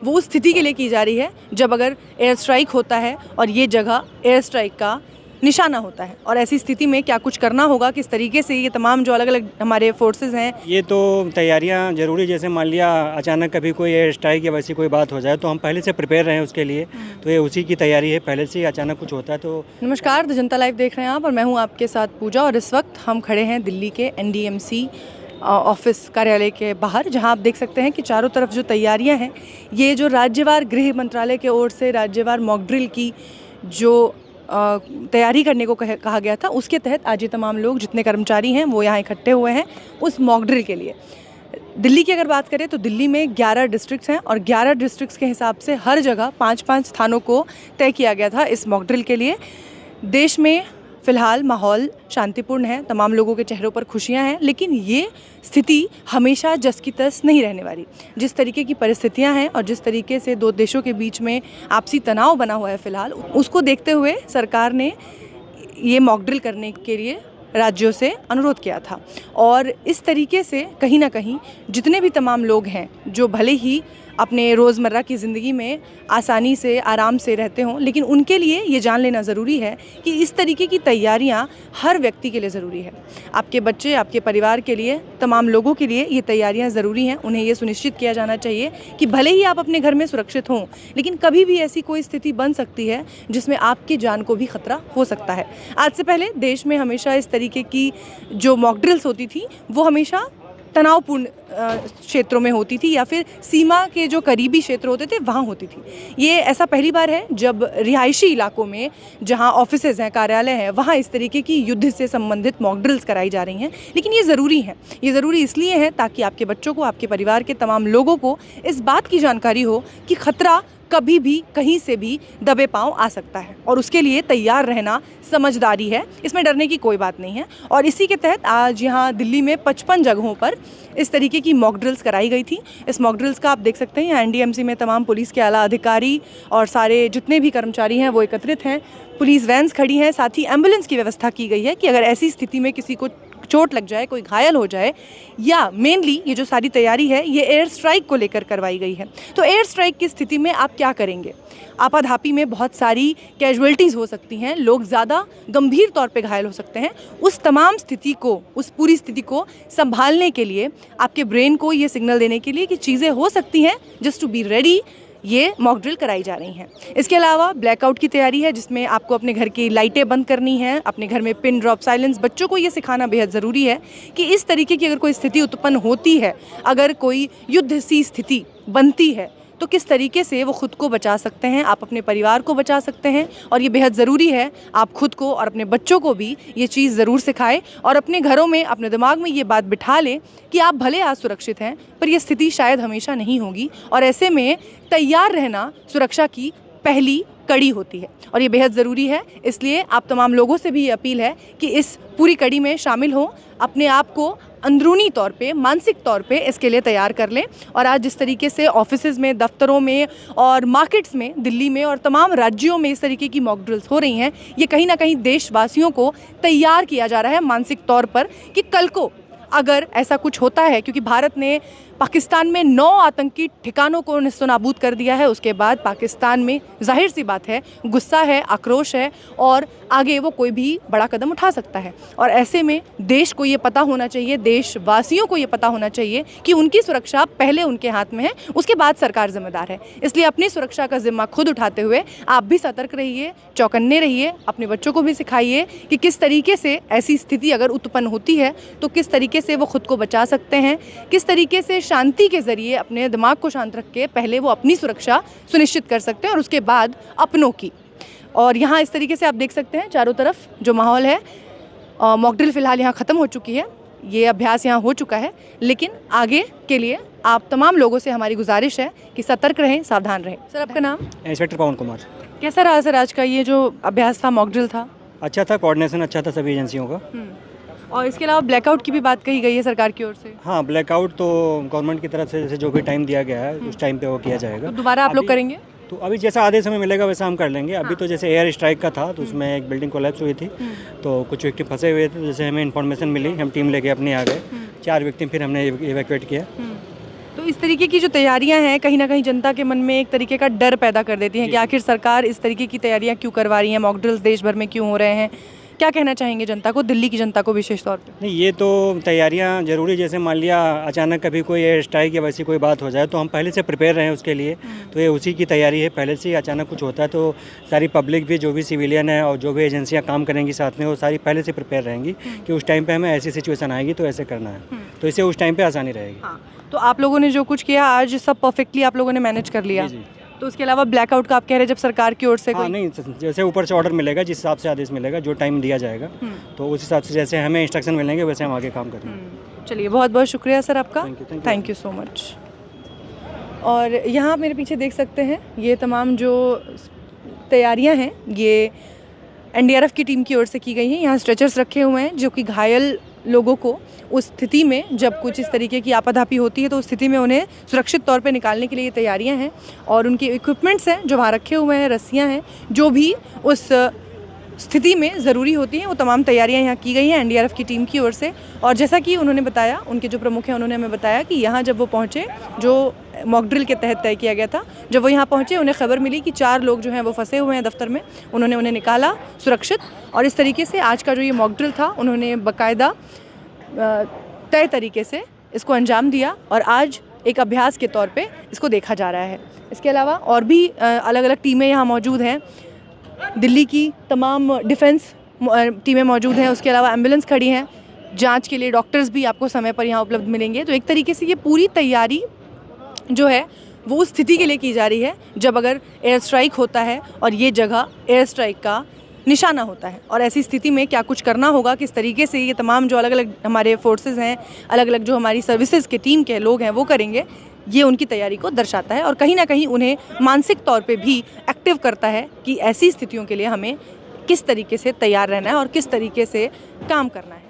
वो उस स्थिति के लिए की जा रही है जब अगर एयर स्ट्राइक होता है और ये जगह एयर स्ट्राइक का निशाना होता है, और ऐसी स्थिति में क्या कुछ करना होगा, किस तरीके से ये तमाम जो अलग अलग हमारे फोर्सेस हैं। ये तो तैयारियां जरूरी, जैसे मान लिया अचानक कभी कोई एयर स्ट्राइक या वैसी कोई बात हो जाए तो हम पहले से प्रिपेयर रहें उसके लिए, तो ये उसी की तैयारी है, पहले से ही अचानक कुछ होता है तो। नमस्कार, द जनता लाइव देख रहे हैं आप और मैं हूँ आपके साथ पूजा, और इस वक्त हम खड़े हैं दिल्ली के NDMC ऑफिस कार्यालय के बाहर, जहां आप देख सकते हैं कि चारों तरफ जो तैयारियां हैं, ये जो राज्यवार गृह मंत्रालय की ओर से राज्यवार मॉक ड्रिल की जो तैयारी करने को कहा गया था, उसके तहत आज ये तमाम लोग जितने कर्मचारी हैं वो यहाँ इकट्ठे हुए हैं उस मॉक ड्रिल के लिए। दिल्ली की अगर बात करें तो दिल्ली में 11 डिस्ट्रिक्ट्स हैं और 11 डिस्ट्रिक्ट्स के हिसाब से हर जगह 5-5 स्थानों को तय किया गया था इस मॉक ड्रिल के लिए। देश में फ़िलहाल माहौल शांतिपूर्ण है, तमाम लोगों के चेहरों पर खुशियां हैं, लेकिन ये स्थिति हमेशा जस की तस नहीं रहने वाली। जिस तरीके की परिस्थितियां हैं और जिस तरीके से दो देशों के बीच में आपसी तनाव बना हुआ है फ़िलहाल, उसको देखते हुए सरकार ने ये मॉक ड्रिल करने के लिए राज्यों से अनुरोध किया था। और इस तरीके से कहीं ना कहीं जितने भी तमाम लोग हैं जो भले ही अपने रोज़मर्रा की ज़िंदगी में आसानी से आराम से रहते हों, लेकिन उनके लिए ये जान लेना ज़रूरी है कि इस तरीके की तैयारियां हर व्यक्ति के लिए ज़रूरी है। आपके बच्चे, आपके परिवार के लिए, तमाम लोगों के लिए ये तैयारियां ज़रूरी हैं। उन्हें ये सुनिश्चित किया जाना चाहिए कि भले ही आप अपने घर में सुरक्षित हों, लेकिन कभी भी ऐसी कोई स्थिति बन सकती है जिसमें आपकी जान को भी खतरा हो सकता है। आज से पहले देश में हमेशा इस तरीके की जो मॉक ड्रिल्स होती थी वो हमेशा तनावपूर्ण क्षेत्रों में होती थी या फिर सीमा के जो करीबी क्षेत्र होते थे वहाँ होती थी। ये ऐसा पहली बार है जब रिहायशी इलाकों में जहाँ ऑफिसेज हैं, कार्यालय हैं, वहाँ इस तरीके की युद्ध से संबंधित मॉक ड्रिल्स कराई जा रही हैं। लेकिन ये ज़रूरी है, ये ज़रूरी इसलिए है ताकि आपके बच्चों को, आपके परिवार के तमाम लोगों को इस बात की जानकारी हो कि खतरा कभी भी कहीं से भी दबे पांव आ सकता है, और उसके लिए तैयार रहना समझदारी है, इसमें डरने की कोई बात नहीं है। और इसी के तहत आज यहाँ दिल्ली में 55 जगहों पर इस तरीके की मॉक ड्रिल्स कराई गई थी। इस मॉक ड्रिल्स का आप देख सकते हैं यहाँ NDMC में तमाम पुलिस के आला अधिकारी और सारे जितने भी कर्मचारी हैं वो एकत्रित हैं। पुलिस वैन्स खड़ी हैं, साथ ही एम्बुलेंस की व्यवस्था की गई है कि अगर ऐसी स्थिति में किसी को चोट लग जाए, कोई घायल हो जाए, या मेनली ये जो सारी तैयारी है ये एयर स्ट्राइक को लेकर करवाई गई है। तो एयर स्ट्राइक की स्थिति में आप क्या करेंगे? आपाधापी में बहुत सारी कैजुअल्टीज़ हो सकती हैं, लोग ज़्यादा गंभीर तौर पे घायल हो सकते हैं। उस तमाम स्थिति को, उस पूरी स्थिति को संभालने के लिए, आपके ब्रेन को ये सिग्नल देने के लिए कि चीज़ें हो सकती हैं, जस्ट टू बी रेडी, ये मॉक ड्रिल कराई जा रही हैं। इसके अलावा ब्लैकआउट की तैयारी है जिसमें आपको अपने घर की लाइटें बंद करनी हैं, अपने घर में पिन ड्रॉप साइलेंस। बच्चों को ये सिखाना बेहद ज़रूरी है कि इस तरीके की अगर कोई स्थिति उत्पन्न होती है, अगर कोई युद्ध सी स्थिति बनती है, तो किस तरीके से वो खुद को बचा सकते हैं, आप अपने परिवार को बचा सकते हैं। और ये बेहद ज़रूरी है आप खुद को और अपने बच्चों को भी ये चीज़ ज़रूर सिखाएं और अपने घरों में, अपने दिमाग में ये बात बिठा लें कि आप भले आज सुरक्षित हैं पर यह स्थिति शायद हमेशा नहीं होगी, और ऐसे में तैयार रहना सुरक्षा की पहली कड़ी होती है और ये बेहद ज़रूरी है। इसलिए आप तमाम लोगों से भी ये अपील है कि इस पूरी कड़ी में शामिल हों, अपने आप को अंदरूनी तौर पे, मानसिक तौर पे इसके लिए तैयार कर लें। और आज जिस तरीके से ऑफिसेज़ में, दफ्तरों में और मार्केट्स में, दिल्ली में और तमाम राज्यों में इस तरीके की मॉक ड्रिल्स हो रही हैं, ये कहीं ना कहीं देशवासियों को तैयार किया जा रहा है मानसिक तौर पर कि कल को अगर ऐसा कुछ होता है, क्योंकि भारत ने पाकिस्तान में 9 आतंकी ठिकानों को नेस्तनाबूद कर दिया है, उसके बाद पाकिस्तान में जाहिर सी बात है गुस्सा है, आक्रोश है और आगे वो कोई भी बड़ा कदम उठा सकता है। और ऐसे में देश को ये पता होना चाहिए, देशवासियों को ये पता होना चाहिए कि उनकी सुरक्षा पहले उनके हाथ में है, उसके बाद सरकार जिम्मेदार है। इसलिए अपनी सुरक्षा का जिम्मा खुद उठाते हुए आप भी सतर्क रहिए, चौकन्ने रहिए, अपने बच्चों को भी सिखाइए कि किस तरीके से ऐसी स्थिति अगर उत्पन्न होती है तो किस तरीके से वो खुद को बचा सकते हैं, किस तरीके से शांति के ज़रिए अपने दिमाग को शांत रख के पहले वो अपनी सुरक्षा सुनिश्चित कर सकते हैं और उसके बाद अपनों की। और यहाँ इस तरीके से आप देख सकते हैं चारों तरफ जो माहौल है, मॉक ड्रिल फ़िलहाल यहाँ ख़त्म हो चुकी है, ये अभ्यास यहाँ हो चुका है, लेकिन आगे के लिए आप तमाम लोगों से हमारी गुजारिश है कि सतर्क रहें, सावधान रहें। सर, आपका नाम? इंस्पेक्टर पवन कुमार। कैसा रहा सर आज का ये जो अभ्यास था, मॉक ड्रिल था? अच्छा था, कोऑर्डिनेशन अच्छा था सभी एजेंसियों का। और इसके अलावा ब्लैकआउट की भी बात कही गई है सरकार की ओर से। हाँ, ब्लैकआउट तो गवर्नमेंट की तरफ से जैसे जो भी टाइम दिया गया है उस टाइम पे वो किया जाएगा। तो दोबारा आप लोग करेंगे? तो अभी जैसा आधे समय मिलेगा वैसा हम कर लेंगे। अभी तो जैसे एयर स्ट्राइक का था तो उसमें एक बिल्डिंग कोलैप्स हुई थी, तो कुछ व्यक्ति फंसे हुए थे, जैसे हमें इन्फॉर्मेशन मिली हम टीम लेके अपने आ गए, 4 व्यक्ति फिर हमने इवैक्यूएट किया। तो इस तरीके की जो तैयारियां हैं कहीं ना कहीं जनता के मन में एक तरीके का डर पैदा कर देती हैं कि आखिर सरकार इस तरीके की तैयारियां क्यों करवा रही है, मॉक ड्रिल्स देश भर में क्यों हो रहे हैं। क्या कहना चाहेंगे जनता को, दिल्ली की जनता को विशेष तौर पे? नहीं, ये तो तैयारियां जरूरी, जैसे मान लिया अचानक कभी कोई एयर स्ट्राइक या वैसी कोई बात हो जाए तो हम पहले से प्रिपेयर रहें उसके लिए, तो ये उसी की तैयारी है। पहले से ही अचानक कुछ होता है तो सारी पब्लिक भी, जो भी सिविलियन है और जो भी एजेंसियां काम करेंगी साथ में, वो सारी पहले से प्रिपेयर रहेंगी कि उस टाइम पे हमें ऐसी सिचुएशन आएगी तो ऐसे करना है, तो इससे उस टाइम पे आसानी रहेगी। हाँ, तो आप लोगों ने जो कुछ किया आज सब परफेक्टली आप लोगों ने मैनेज कर लिया। जी। तो उसके अलावा ब्लैकआउट का आप कह रहे हैं जब सरकार की ओर से हाँ, कोई नहीं, जैसे ऊपर से ऑर्डर मिलेगा, जिस हिसाब से आदेश मिलेगा, जो टाइम दिया जाएगा, तो उस हिसाब से जैसे हमें इंस्ट्रक्शन मिलेंगे वैसे हम आगे काम करेंगे। चलिए, बहुत बहुत शुक्रिया सर आपका। Thank you so much. और यहाँ आप मेरे पीछे देख सकते हैं ये तमाम जो तैयारियाँ हैं ये एनडीआरएफ की टीम की ओर से की गई हैं। यहाँ स्ट्रेचर्स रखे हुए हैं जो कि घायल लोगों को उस स्थिति में, जब कुछ इस तरीके की आपाधापी होती है तो उस स्थिति में उन्हें सुरक्षित तौर पे निकालने के लिए ये तैयारियां हैं। और उनके इक्विपमेंट्स हैं जो वहाँ रखे हुए हैं, रस्सियां हैं, जो भी उस स्थिति में ज़रूरी होती हैं, वो तमाम तैयारियां यहाँ की गई हैं एनडीआरएफ की टीम की ओर से। और जैसा कि उन्होंने बताया, उनके जो प्रमुख हैं उन्होंने हमें बताया कि यहाँ जब वो पहुँचे, जो मॉक ड्रिल के तहत तय किया गया था, जब वो यहाँ पहुँचे उन्हें खबर मिली कि 4 लोग जो हैं वो फंसे हुए हैं दफ्तर में। उन्होंने उन्हें निकाला सुरक्षित, और इस तरीके से आज का जो ये मॉक ड्रिल था उन्होंने बाकायदा तय तरीके से इसको अंजाम दिया और आज एक अभ्यास के तौर पे इसको देखा जा रहा है। इसके अलावा और भी अलग अलग टीमें यहाँ मौजूद हैं, दिल्ली की तमाम डिफेंस टीमें मौजूद हैं, उसके अलावा एम्बुलेंस खड़ी हैं, जांच के लिए डॉक्टर्स भी आपको समय पर यहाँ उपलब्ध मिलेंगे। तो एक तरीके से ये पूरी तैयारी जो है वो उस स्थिति के लिए की जा रही है जब अगर एयर स्ट्राइक होता है और ये जगह एयर स्ट्राइक का निशाना होता है, और ऐसी स्थिति में क्या कुछ करना होगा, किस तरीके से ये तमाम जो अलग अलग हमारे फोर्सेस हैं, अलग अलग जो हमारी सर्विसेज के टीम के लोग हैं वो करेंगे, ये उनकी तैयारी को दर्शाता है और कहीं ना कहीं उन्हें मानसिक तौर पे भी एक्टिव करता है कि ऐसी स्थितियों के लिए हमें किस तरीके से तैयार रहना है और किस तरीके से काम करना है।